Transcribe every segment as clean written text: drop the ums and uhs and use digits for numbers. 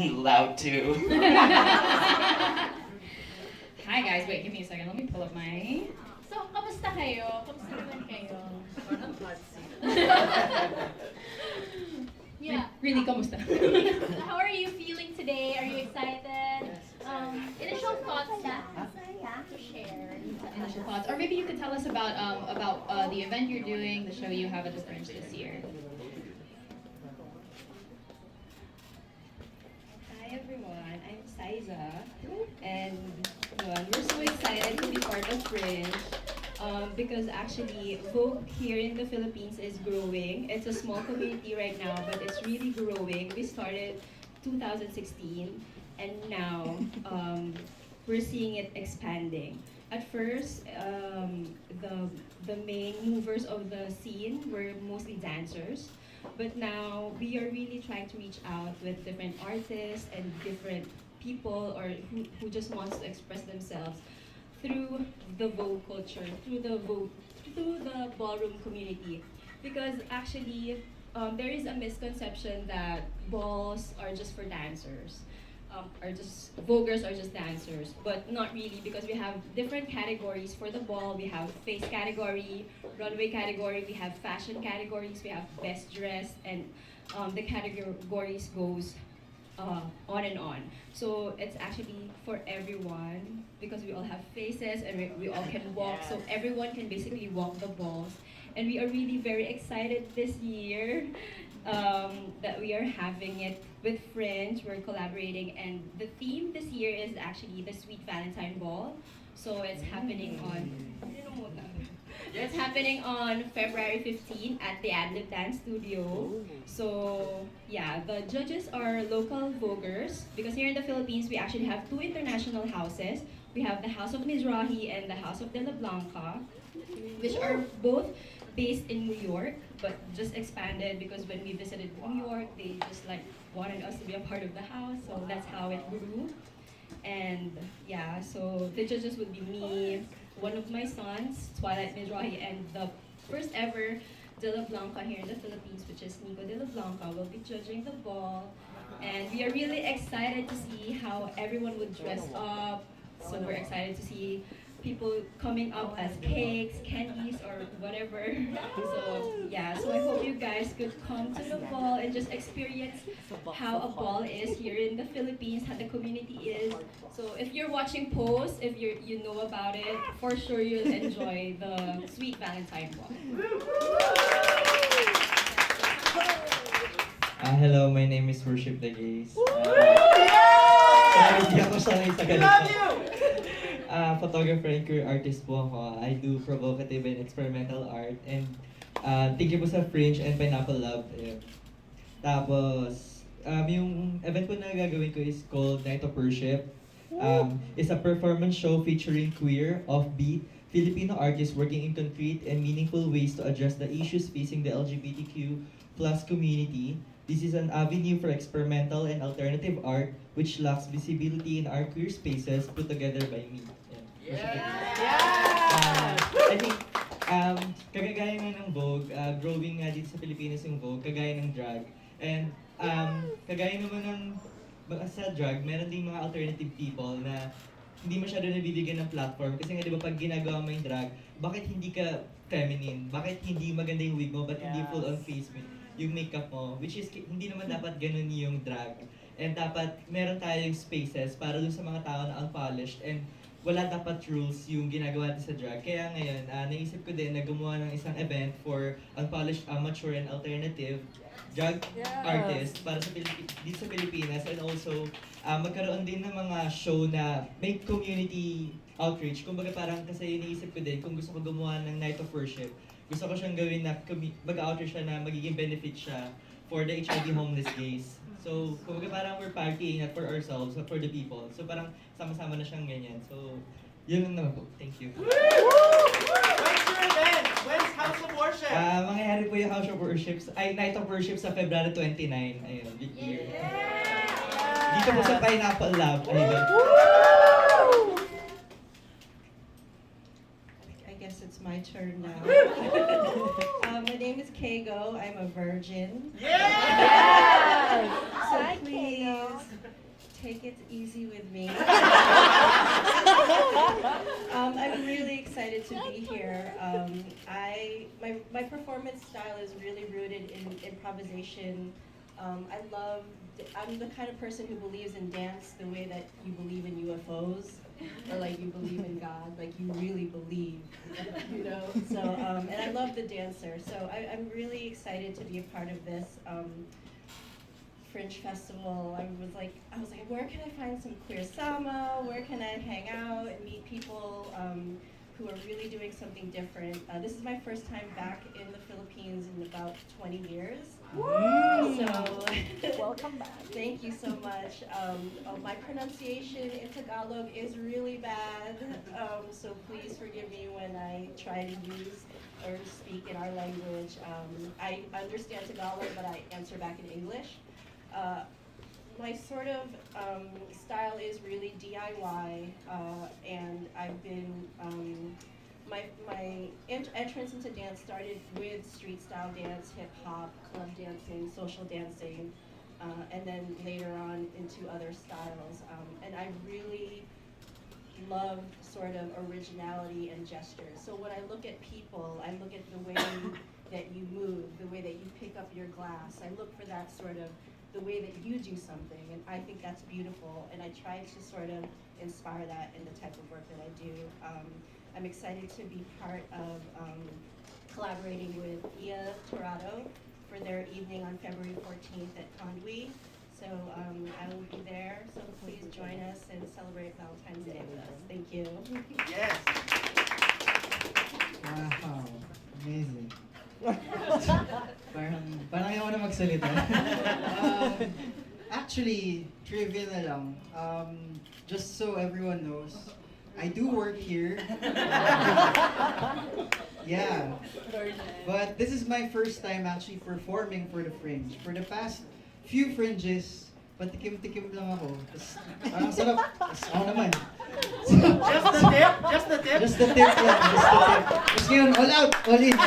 Loud too. Hi guys, wait, give me a second. Let me pull up my... So, kamusta kayo? Kamusta naman kayo? Parang hot seat. Yeah. Really, kamusta? How are you feeling today? Are you excited? Initial thoughts na to share. Initial thoughts, or maybe you could tell us about the event you're doing, the show you have at the Fringe this year. Hi everyone, I'm Saiza, and we're so excited to be part of Fringe because actually Vogue here in the Philippines is growing. It's a small community right now, but it's really growing. We started 2016, and now we're seeing it expanding. At first, the main movers of the scene were mostly dancers. But now we are really trying to reach out with different artists and different people or who just wants to express themselves through the Vogue culture, through the ballroom community. Because actually, there is a misconception that balls are just for dancers. Voguers are just dancers, but not really because we have different categories for the ball. We have face category, runway category, we have fashion categories, we have best dressed, and the categories goes on and on. So it's actually for everyone because we all have faces and we all can walk, so everyone can basically walk the balls. And we are really very excited this year that we are having it with Fringe. We're collaborating, and the theme this year is actually the Sweet Valentine Ball. So it's happening on it's happening on February 15 at the Adlib Dance Studio. So yeah, the judges are local Voguers because here in the Philippines we actually have two international houses. We have the House of Mizrahi and the House of De La Blanca, which are both based in New York, but just expanded because when we visited New York, they just like wanted us to be a part of the house, so that's how it grew. And yeah, so the judges would be me, one of my sons, Twilight Mizrahi, and the first ever De La Blanca here in the Philippines, which is Nico De La Blanca, will be judging the ball. And we are really excited to see how everyone would dress up. So we're excited to see people coming up as cakes, candies, or whatever. So yeah, so I hope you guys could come to the ball and just experience how a ball is here in the Philippines, how the community is. So if you're watching Pose, if you know about it, for sure you'll enjoy the Sweet Valentine Ball. Hello, my name is Worship the Gays. Hindi ako sanay sa ganito. Photographer and queer artist po ako. I do provocative and experimental art. And thank you po sa Fringe and Pineapple Love. Ayun. Tapos, yung event po na gagawin ko is called Night of Worship. It's a performance show featuring queer, offbeat, Filipino artists working in concrete and meaningful ways to address the issues facing the LGBTQ plus community. This is an avenue for experimental and alternative art which lacks visibility in our queer spaces put together by me. I think, kagaya nga ng Vogue, growing nga dito sa Pilipinas yung Vogue, kagaya ng drag. And kagaya naman ng sa drag, meron ding mga alternative people na hindi masyado nabibigyan ng platform. Kasi nga di ba pag ginagawa mo yung drag, bakit hindi ka feminine? Bakit hindi maganda yung wig mo? Ba't hindi full on face mo? Yung makeup mo, which is hindi naman dapat ganun yung drag. And dapat meron tayong spaces para dun sa mga tao na unpolished and wala dapat rules yung ginagawa natin sa drag. Kaya ngayon, naisip ko din na gumawa ng isang event for unpolished, amateur, and alternative drag artists para sa dito sa Pilipinas, and also magkaroon din ng mga show na may community outreach. Kumbaga parang kasi iniisip ko din kung gusto ko gumawa ng Night of Worship, gusto ko siyang gawin na mag-outreach siya na magiging benefit siya for the HIV homeless gays. So, kumbaga parang we're partying not for ourselves, but for the people. So parang sama-sama na siyang ganyan. So, yun lang naman po. Thank you. When's your event? When's House of Worship? Mangyayari po yung House of Worship, Night of Worship sa February 29. Ayun, big year. Dito po sa Pineapple Lab. Ayun. I guess it's my turn now. My name is Keigo. I'm a virgin. Yeah! So please take it easy with me. I'm really excited to be here. My performance style is really rooted in improvisation. I'm the kind of person who believes in dance the way that you believe in UFOs, or like you believe in God, like you really believe, you know? So, and I love the dancer, so I'm really excited to be a part of this Fringe Festival. I was like, where can I find some queer sama? Where can I hang out and meet people who are really doing something different? This is my first time back in the Philippines in about 20 years. So, welcome back. Thank you so much. My pronunciation in Tagalog is really bad, so please forgive me when I try to use or speak in our language. I understand Tagalog, but I answer back in English. My sort of style is really DIY, and I've been, my entrance into dance started with street style dance, hip hop, club dancing, social dancing, and then later on into other styles. And I really love sort of originality and gestures. So when I look at people, I look at the way that you move, the way that you pick up your glass. I look for that sort of the way that you do something, and I think that's beautiful, and I try to sort of inspire that in the type of work that I do. I'm excited to be part of collaborating with Ia Torado for their evening on February 14th at Conwy. So I will be there, so please join us and celebrate Valentine's Day with us. Thank you. Yes. Wow, amazing. parang ayaw na magsalita. Actually, trivia na lang. Just so everyone knows, I do work here. Yeah. But this is my first time actually performing for the Fringe. For the past few Fringes, patikim-tikim lang ako. Parang sarap. Ako naman. Just the tip? Just the tip? Just the tip lang. Just the tip. Tapos ngayon, all out, all in.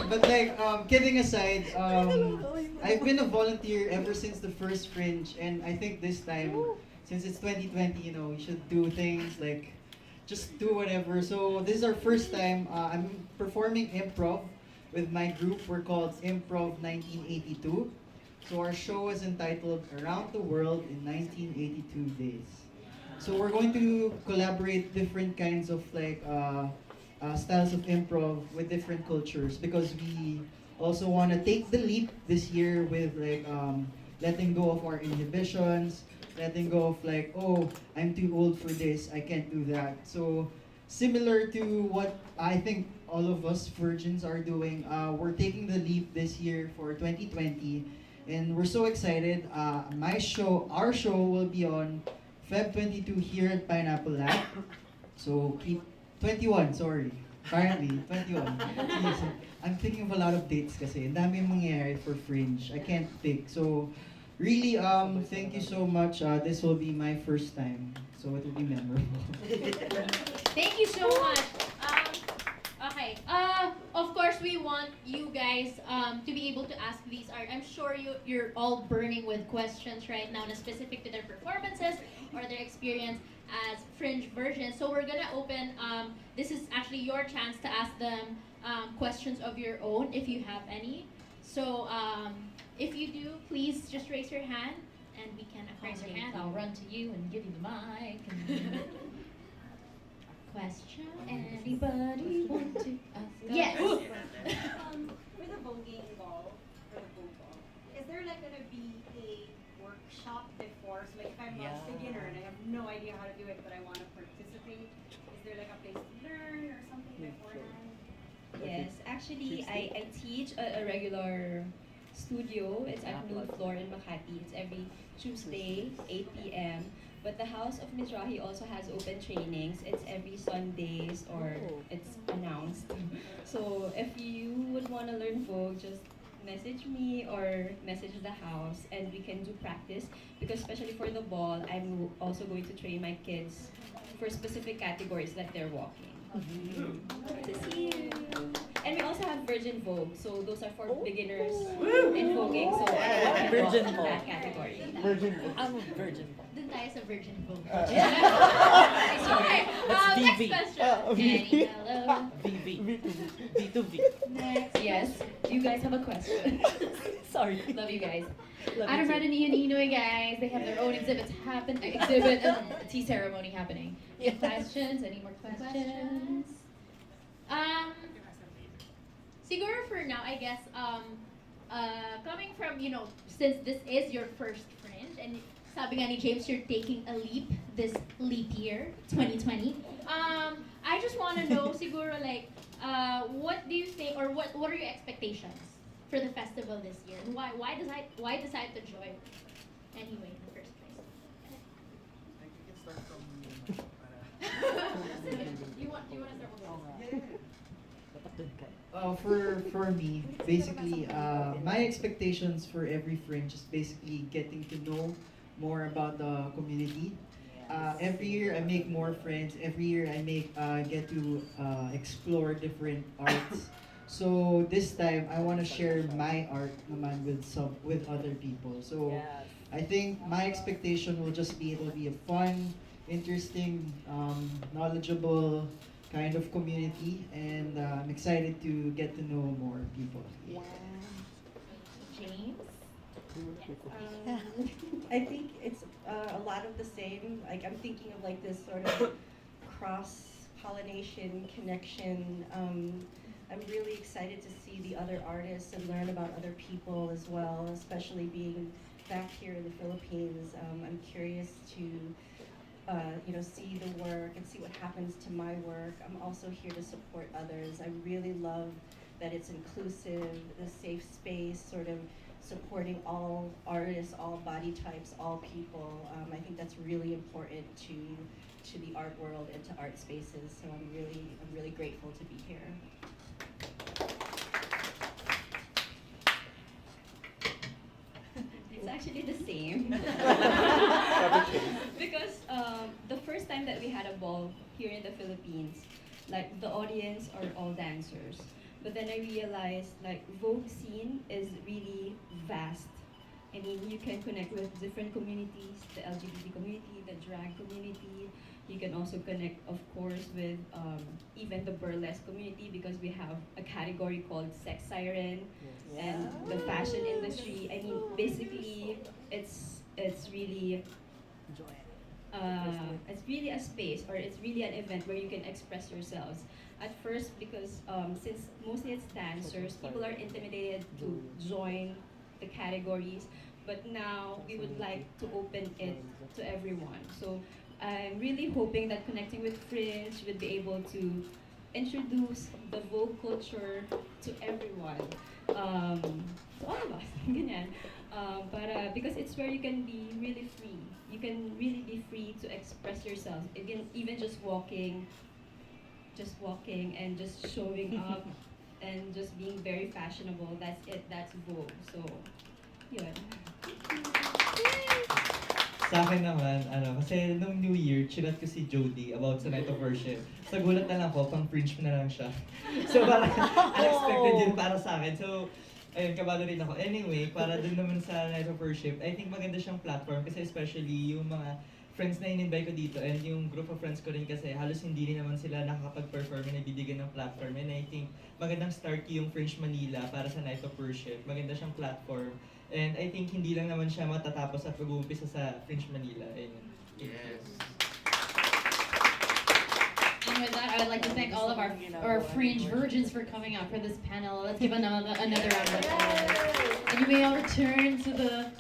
But like, kidding aside, I've been a volunteer ever since the first Fringe, and I think this time, since it's 2020, you know, we should do things like, just do whatever. So this is our first time. I'm performing improv with my group. We're called Improv 1982. So our show is entitled Around the World in 1982 Days. So we're going to collaborate different kinds of like styles of improv with different cultures, because we also want to take the leap this year with like letting go of our inhibitions, letting go of like, oh, I'm too old for this, I can't do that. So similar to what I think all of us virgins are doing, we're taking the leap this year for 2020, and we're so excited. Our show will be on Feb 22 here at Pineapple Lab. So keep 21, sorry. Apparently, 21. Jeez, I'm thinking of a lot of dates kasi. Ang dami mangyayari for Fringe. I can't pick. So really, thank you so much. This will be my first time. So it will be memorable. Thank you so much. Okay. Of course, we want you guys to be able to ask these art. I'm sure you're all burning with questions right now, specific to their performances or their experience as Fringe Virgin. So we're gonna open. This is actually your chance to ask them questions of your own, if you have any. So if you do, please just raise your hand, and we can Raise your accommodate hand, you. I'll run to you and give you the mic. Question? Anybody want to ask? Yes. For the voguing ball, is there like gonna be a workshop before? So like if I'm a beginner and I have no idea how to do it, but I want to participate, is there like a place to learn or something beforehand? Yes, actually, I teach a regular studio. It's at Noon Floor in Makati. It's every Tuesday, 8 p.m. But the House of Mizrahi also has open trainings. It's every Sundays, or it's announced. So if you would want to learn Vogue, just message me or message the house, and we can do practice. Because especially for the ball, I'm also going to train my kids for specific categories that they're walking. To see you. And we also have Virgin Vogue, so those are for beginners Woo! in voguing. So Yeah. Virgin in Vogue. that category. I'm a virgin. Dun tayo sa Virgin Vogue. Sorry. That's Next VV. question. Annie, hello. VV. B2V. Next, yes. You guys have a question. Sorry. Love you guys. Adam Red and Ian Inoy, guys. They have their own tea ceremony happening. Any questions? Any more questions? Siguro for now, I guess, coming from, since this is your first Fringe, and sabi nga ni James, you're taking a leap this leap year, 2020. I just want to know, siguro, like, what do you think, or what are your expectations for the festival this year? And why decide to join anyway in the first place? You want to start with For me, basically, my expectations for every Fringe is basically getting to know more about the community. Every year I make more friends. Every year I get to explore different arts. So this time I want to share my art naman with other people. So I think my expectation will just be it'll be a fun, interesting, knowledgeable kind of community, and I'm excited to get to know more people. James? I think it's a lot of the same. Like I'm thinking of like this sort of cross-pollination connection. I'm really excited to see the other artists and learn about other people as well, especially being back here in the Philippines. I'm curious to see the work and see what happens to my work. I'm also here to support others. I really love that it's inclusive, the safe space, sort of supporting all artists, all body types, all people. I think that's really important to the art world and to art spaces. So I'm really grateful to be here. It's actually the same. Because the first time that we had a ball here in the Philippines, like the audience are all dancers. But then I realized like Vogue scene is really vast. I mean, you can connect with different communities, the LGBT community, the drag community. You can also connect, of course, with even the burlesque community because we have a category called Sex Siren and the fashion industry. I mean, basically, it's really a space, or it's really an event where you can express yourselves. At first, because since mostly it's dancers, people are intimidated to join the categories. But now we would like to open it to everyone. So I'm really hoping that connecting with Fringe would be able to introduce the Vogue culture to everyone, to all of us, ganyan. But because it's where you can be really free. You can really be free to express yourself. Even just walking and just showing up and just being very fashionable. That's it. That's Vogue. So, yun. Sa akin naman, kasi nung New Year, chinat ko si Jody about sa Night of Worship. Sa gulat na lang ko, pang Fringe na lang siya. So parang unexpected yun para sa akin. So, ayun, kabado rin ako. Anyway, para dun naman sa Night of Worship, I think maganda siyang platform kasi especially yung mga friends na in-invite ko dito and yung group of friends ko rin kasi halos hindi rin naman sila nakakapag-perform na nabibigyan ng platform. And I think magandang start yung Fringe Manila para sa Night of Worship. Maganda siyang platform. And I think hindi lang naman siya matatapos at mag-uumpisa sa Fringe Manila. Ayun. Yes. And with that, I would like to thank all of our Fringe Virgins for coming out for this panel. Let's give another round of applause. And you may all return to the